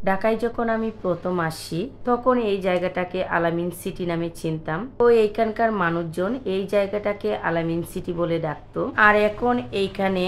ঢাকায় যখন আমি প্রথম আসি তখন এই জায়গাটাকে আলামিন সিটি নামে চিনতাম। তো এইখানকার মানুষজন এই জায়গাটাকে আলামিন সিটি বলে ডাকতো। আর এখন এইখানে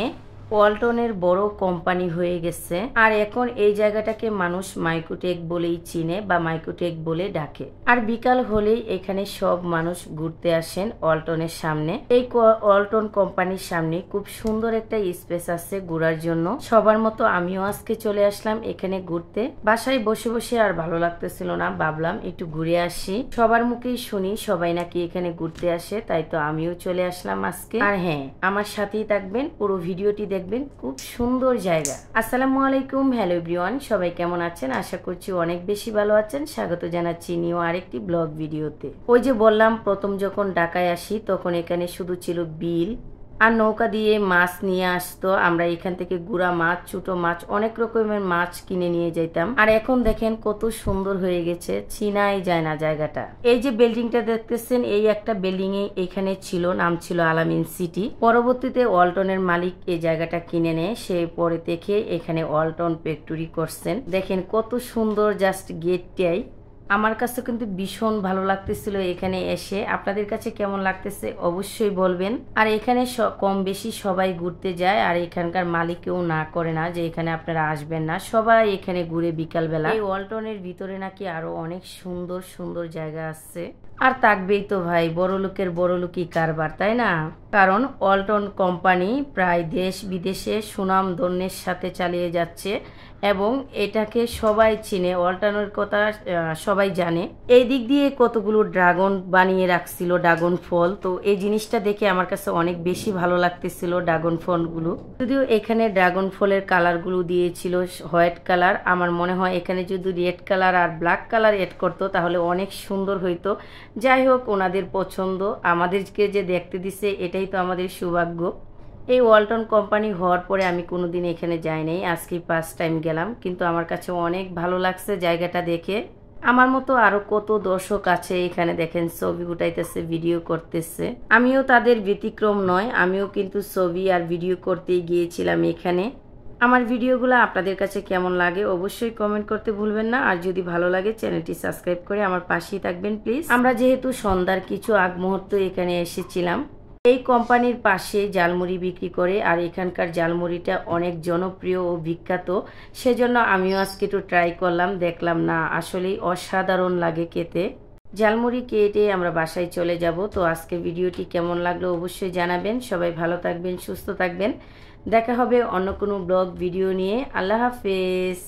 ওয়ালটনের বড় কোম্পানি হয়ে গেছে। আর এখন এই জায়গাটাকে মানুষ মাইক্রোটেক বলেই চিনে বা মাইক্রোটেক বলে ডাকে। আর বিকাল হলেই এখানে সব মানুষ ঘুরতে আসেন ওয়ালটনের সামনে। এই ওয়ালটন কোম্পানির সামনে খুব সুন্দর একটা স্পেস আছে ঘোরার জন্য। সবার মতো আমিও আজকে চলে আসলাম এখানে ঘুরতে। বাসায় বসে বসে আর ভালো লাগতেছিল না, ভাবলাম একটু ঘুরে আসি। সবার মুখেই শুনি সবাই নাকি এখানে ঘুরতে আসে, তাই তো আমিও চলে আসলাম আজকে। আর হ্যাঁ, আমার সাথেই থাকবেন, পুরো ভিডিওটি দেখবেন, খুব সুন্দর জায়গা। আসসালামু আলাইকুম, হ্যালো এভরিওয়ান, সবাই কেমন আছেন? আশা করছি অনেক বেশি ভালো আছেন। স্বাগত জানাচ্ছি নিউ আরেকটি ব্লগ ভিডিওতে। ওই যে বললাম প্রথম যখন ঢাকায় আসি তখন এখানে শুধু ছিল বিল আর নৌকা দিয়ে মাছ নিয়ে আসতো। আমরা এখান থেকে গুড়া মাছ, ছোট মাছ, অনেক রকমের মাছ কিনে নিয়ে যেতাম। আর এখন দেখেন কত সুন্দর হয়ে গেছে, চিনাই যায় না জায়গাটা। এই যে বিল্ডিংটা দেখতেছেন, এই একটা বিল্ডিং এখানে ছিল, নাম ছিল আলামিন সিটি। পরবর্তীতে ওয়ালটনের মালিক এই জায়গাটা কিনে নেয়। সে পরে দেখে এখানে ওয়ালটন ফ্যাক্টরি করছেন। দেখেন কত সুন্দর, জাস্ট গেটটাই আমার কাছে কিন্তু ভীষণ ভালো লাগতেছিল এখানে এসে। আপনাদের কাছে কেমন লাগতেছে অবশ্যই বলবেন। আর এখানে কম বেশি সবাই ঘুরতে যায়, আর এখানকার মালিক কেউ না করে না যে এখানে আপনারা আসবেন না, সবাই এখানে ঘুরে বিকালবেলা। এই ওয়ালটনের ভিতরে নাকি আরো অনেক সুন্দর সুন্দর জায়গা আছে। আর থাকবেই তো ভাই, বড় লোকের বড় লোকই কারবার, তাই না? কারণ ওয়ালটন কোম্পানি প্রায় দেশ বিদেশে সুনাম ধন্যের সাথে চালিয়ে যাচ্ছে এবং এটাকে সবাই চিনে, ওয়ালটনের কথা সবাই জানে। এই দিক দিয়ে কতগুলো ড্রাগন বানিয়ে রাখছিল, ড্রাগন ফল। তো এই জিনিসটা দেখে আমার কাছে অনেক বেশি ভালো লাগতেছিল ড্রাগন ফলগুলো। যদিও এখানে ড্রাগন ফলের কালারগুলো দিয়েছিল হোয়াইট কালার। আমার মনে হয় এখানে যদি রেড কালার আর ব্ল্যাক কালার এড করতো তাহলে অনেক সুন্দর হইতো। যাই হোক, ওনাদের পছন্দ, আমাদেরকে যে দেখতে দিছে এটাই তো আমাদের সৌভাগ্য। এই ওয়ালটন কোম্পানি হওয়ার পরে আমি কোনোদিন এখানে যাই নাই, আজকে ফার্স্ট টাইম গেলাম। কিন্তু আমার কাছে অনেক ভালো লাগছে জায়গাটা দেখে। আমার মতো আরো কত দর্শক আছে এখানে, দেখেন ছবি উঠাইতেছে, ভিডিও করতেছে। আমিও তাদের ব্যতিক্রম নয়, আমিও কিন্তু ছবি আর ভিডিও করতেই গিয়েছিলাম এখানে। আমার ভিডিওগুলো আপনাদের কাছে কেমন লাগে অবশ্যই কমেন্ট করতে ভুলবেন না। আর যদি ভালো লাগে চ্যানেলটি সাবস্ক্রাইব করে আমার পাশেই থাকবেন প্লিজ। আমরা যেহেতু সন্ধ্যার কিছু আগ মুহূর্তে এখানে এসেছিলাম। এই কোম্পানির পাশে জালমুড়ি বিক্রি করে, আর এখানকার জালমুড়িটা অনেক জনপ্রিয় ও বিখ্যাত। সেজন্য আমিও আজকে একটু ট্রাই করলাম, দেখলাম না আসলেই অসাধারণ লাগে খেতে। জালমুড়ি কেটে আমরা বাসায় চলে যাব। তো আজকে ভিডিওটি কেমন লাগলো অবশ্যই জানাবেন। সবাই ভালো থাকবেন, সুস্থ থাকবেন। দেখা হবে অন্য কোনো ব্লগ ভিডিও নিয়ে। আল্লাহ হাফেজ।